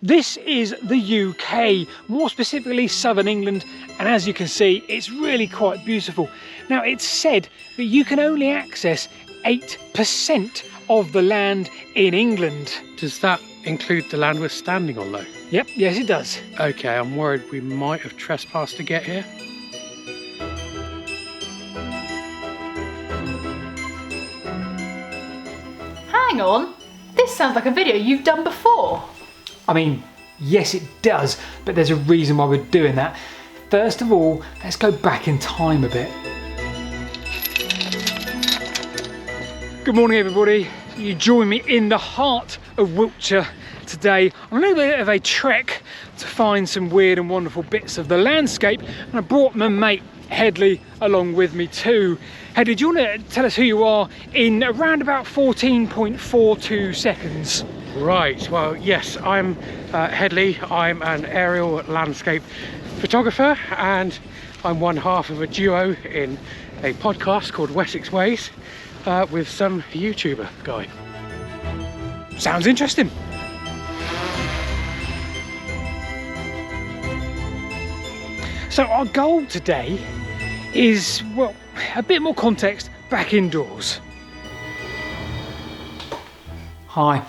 This is the UK, more specifically southern England, and as you can see, it's really quite beautiful. Now, it's said that you can only access 8% of the land in England. Does that include the land we're standing on though? Yep, yes it does. Okay, I'm worried we might have trespassed to get here. Hang on, this sounds like a video you've done before. I mean, yes it does, but there's a reason why we're doing that. First of all, let's go back in time a bit. Good morning everybody. You join me in the heart of Wiltshire today on a little bit of a trek to find some weird and wonderful bits of the landscape, and I brought my mate Headley along with me too. Headley, do you want to tell us who you are in around about 14.42 seconds? Right, well yes, I'm Headley. I'm an aerial landscape photographer and I'm one half of a duo in a podcast called Wessex Ways with some YouTuber guy. Sounds interesting. So our goal today is, well, a bit more context back indoors. Hi,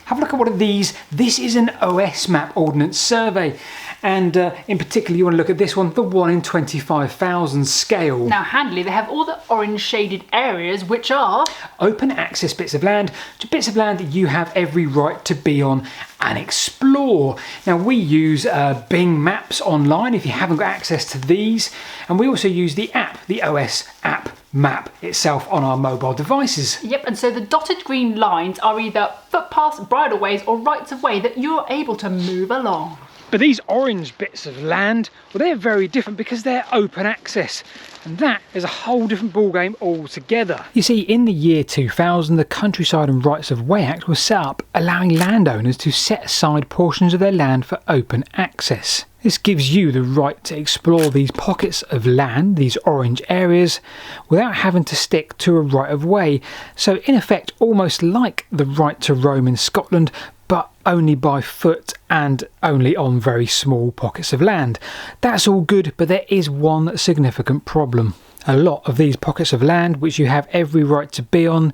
have a look at one of these. This is an OS map ordnance survey, and in particular you want to look at this one, the 1 in 25,000 scale. Now handily, they have all the orange shaded areas which are open access bits of land, to bits of land that you have every right to be on and explore. Now we use Bing Maps online if you haven't got access to these, and we also use the app, the OS app map itself on our mobile devices. Yep, and so the dotted green lines are either footpaths, bridleways or rights of way that you're able to move along. But these orange bits of land, well, they're very different because they're open access, and that is a whole different ballgame altogether. You see, in the year 2000, the Countryside and Rights of Way Act was set up, allowing landowners to set aside portions of their land for open access. This gives you the right to explore these pockets of land, these orange areas, without having to stick to a right of way. So in effect, almost like the right to roam in Scotland, but only by foot and only on very small pockets of land. That's all good, but there is one significant problem. A lot of these pockets of land, which you have every right to be on,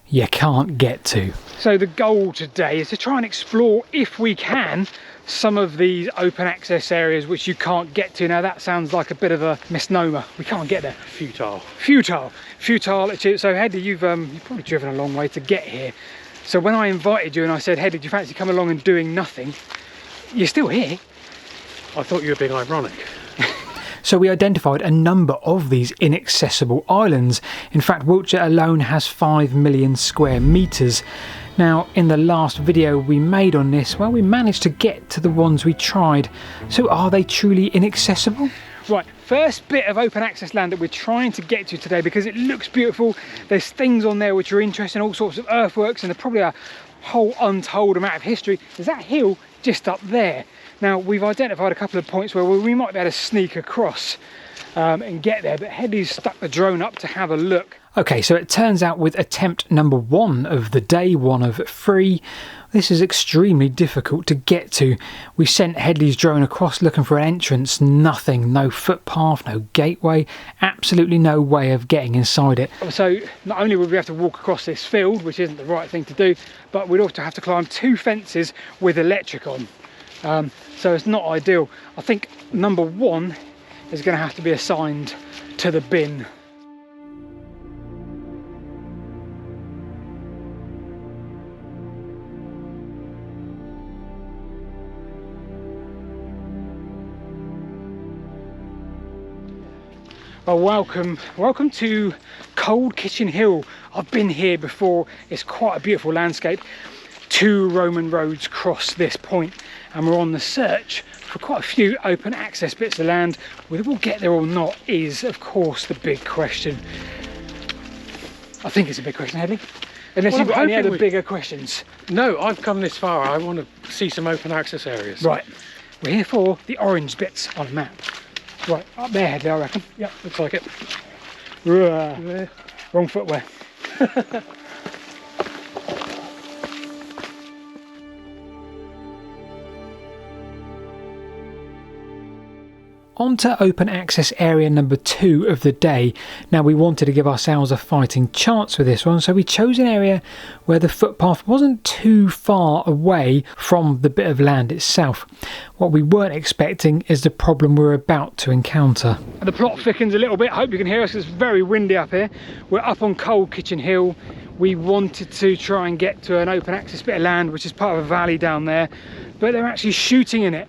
you can't get to. So the goal today is to try and explore, if we can, some of these open access areas which you can't get to. Now that sounds like a bit of a misnomer. We can't get there. Futile. Futile. So Headley, you've probably driven a long way to get here. So when I invited you and I said, Headley, do you fancy coming along and doing nothing? You're still here. I thought you were being ironic. So we identified a number of these inaccessible islands. In fact, Wiltshire alone has 5 million square metres. Now, in the last video we made on this, well, we managed to get to the ones we tried. So are they truly inaccessible? Right, first bit of open access land that we're trying to get to today because it looks beautiful. There's things on there which are interesting, all sorts of earthworks, and there's probably a whole untold amount of history. There's that hill just up there. Now, we've identified a couple of points where we might be able to sneak across and get there, but Headley's stuck the drone up to have a look. Okay, so it turns out with attempt number 1 of the day, 1 of 3, this is extremely difficult to get to. We sent Headley's drone across looking for an entrance, nothing, no footpath, no gateway, absolutely no way of getting inside it. So not only would we have to walk across this field, which isn't the right thing to do, but we'd also have to climb 2 fences with electric on. So it's not ideal. I think number 1 is going to have to be assigned to the bin. Well, welcome to Cold Kitchen Hill. I've been here before. It's quite a beautiful landscape. 2 Roman roads cross this point, and we're on the search for quite a few open access bits of land. Whether we'll get there or not is, of course, the big question. I think it's a big question, Headley. Unless you've got any other bigger questions. No, I've come this far. I want to see some open access areas. Right, we're here for the orange bits on the map. Right, up there, Headley, I reckon. Yep, looks like it. Wrong footwear. on to open access area number 2 of the day. Now we wanted to give ourselves a fighting chance with this one, so we chose an area where the footpath wasn't too far away from the bit of land itself. What we weren't expecting is the problem we're about to encounter. The plot thickens a little bit. I hope you can hear us, it's very windy up here. We're up on Cold Kitchen Hill. We wanted to try and get to an open access bit of land which is part of a valley down there, but they're actually shooting in it.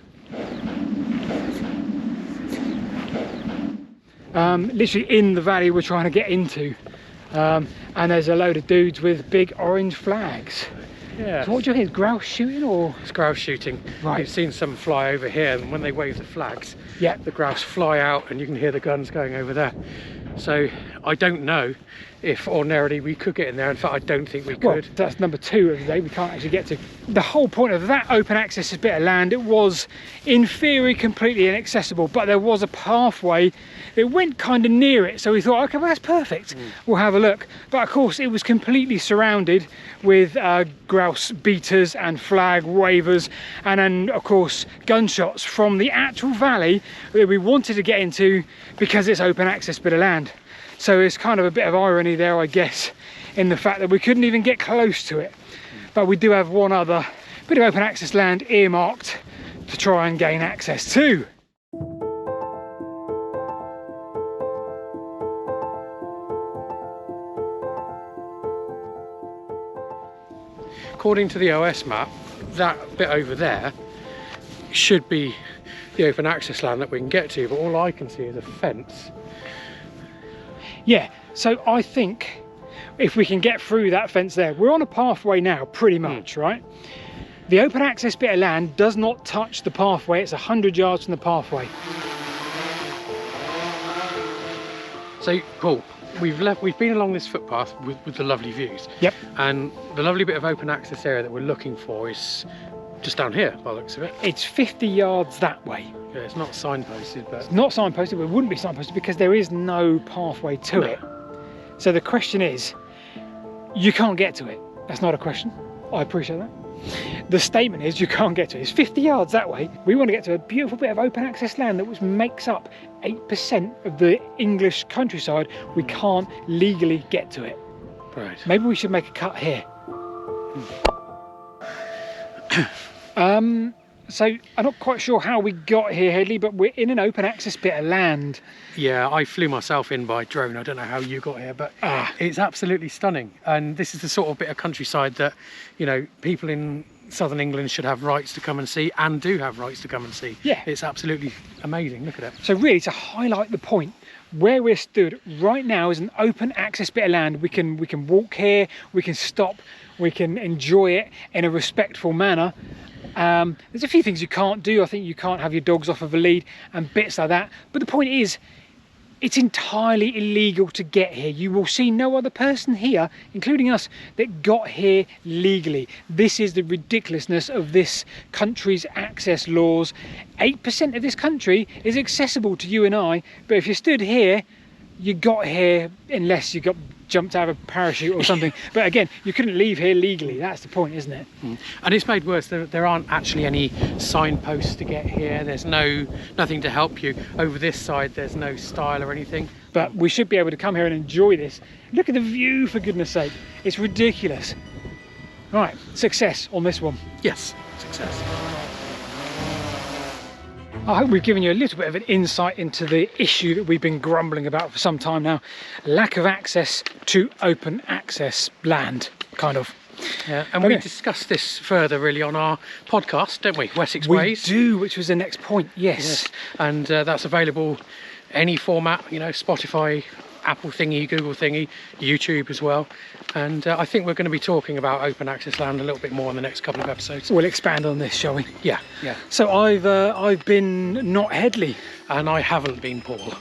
Literally in the valley we're trying to get into, and there's a load of dudes with big orange flags. Yeah. So what do you think, is grouse shooting or? It's grouse shooting. Right. You've seen some fly over here, and when they wave the flags, yeah, the grouse fly out and you can hear the guns going over there. So I don't know if ordinarily we could get in there. In fact, I don't think we could. Well, that's number 2 of the day we can't actually get to. The whole point of that open access bit of land, it was in theory completely inaccessible, but there was a pathway that went kind of near it, so we thought, okay, well that's perfect, we'll have a look. But of course it was completely surrounded with grouse beaters and flag wavers, and then of course gunshots from the actual valley that we wanted to get into because it's open access bit of land. So it's kind of a bit of irony there, I guess, in the fact that we couldn't even get close to it. But we do have one other bit of open access land earmarked to try and gain access to. According to the OS map, that bit over there should be the open access land that we can get to, but all I can see is a fence. Yeah, so I think if we can get through that fence there, we're on a pathway now, pretty much, right? The open access bit of land does not touch the pathway, it's 100 yards from the pathway. So, Paul, we've been along this footpath with the lovely views. Yep. And the lovely bit of open access area that we're looking for is just down here, by the looks of it. It's 50 yards that way. Yeah, it's not signposted, but... It's not signposted, but it wouldn't be signposted because there is no pathway to it. So the question is, you can't get to it. That's not a question. I appreciate that. The statement is you can't get to it. It's 50 yards that way. We want to get to a beautiful bit of open access land that which makes up 8% of the English countryside. We can't legally get to it. Right. Maybe we should make a cut here. So I'm not quite sure how we got here, Headley, but we're in an open access bit of land. Yeah, I flew myself in by drone. I don't know how you got here, but it's absolutely stunning. And this is the sort of bit of countryside that, you know, people in southern England should have rights to come and see, and do have rights to come and see. Yeah. It's absolutely amazing. Look at it. So really, to highlight the point, where we're stood right now is an open access bit of land. We can walk here, we can stop, we can enjoy it in a respectful manner. There's a few things you can't do. I think you can't have your dogs off of a lead and bits like that. But the point is, it's entirely illegal to get here. You will see no other person here, including us, that got here legally. This is the ridiculousness of this country's access laws. 8% of this country is accessible to you and I, but if you stood here, you got here unless you got jumped out of a parachute or something. But again, you couldn't leave here legally. That's the point, isn't it? And it's made worse. There aren't actually any signposts to get here. There's nothing to help you. Over this side, there's no stile or anything. But we should be able to come here and enjoy this. Look at the view, for goodness sake. It's ridiculous. Right, success on this one. Yes, success. I hope we've given you a little bit of an insight into the issue that we've been grumbling about for some time now. Lack of access to open access land, kind of. Yeah, and we discussed this further really on our podcast, don't we? Wessex Ways. We do, which was the next point, yes. And that's available any format, you know, Spotify, Apple thingy, Google thingy, YouTube as well. And I think we're going to be talking about open access land a little bit more in the next couple of episodes. We'll expand on this, shall we? Yeah. So I've been not Headley. And I haven't been Paul.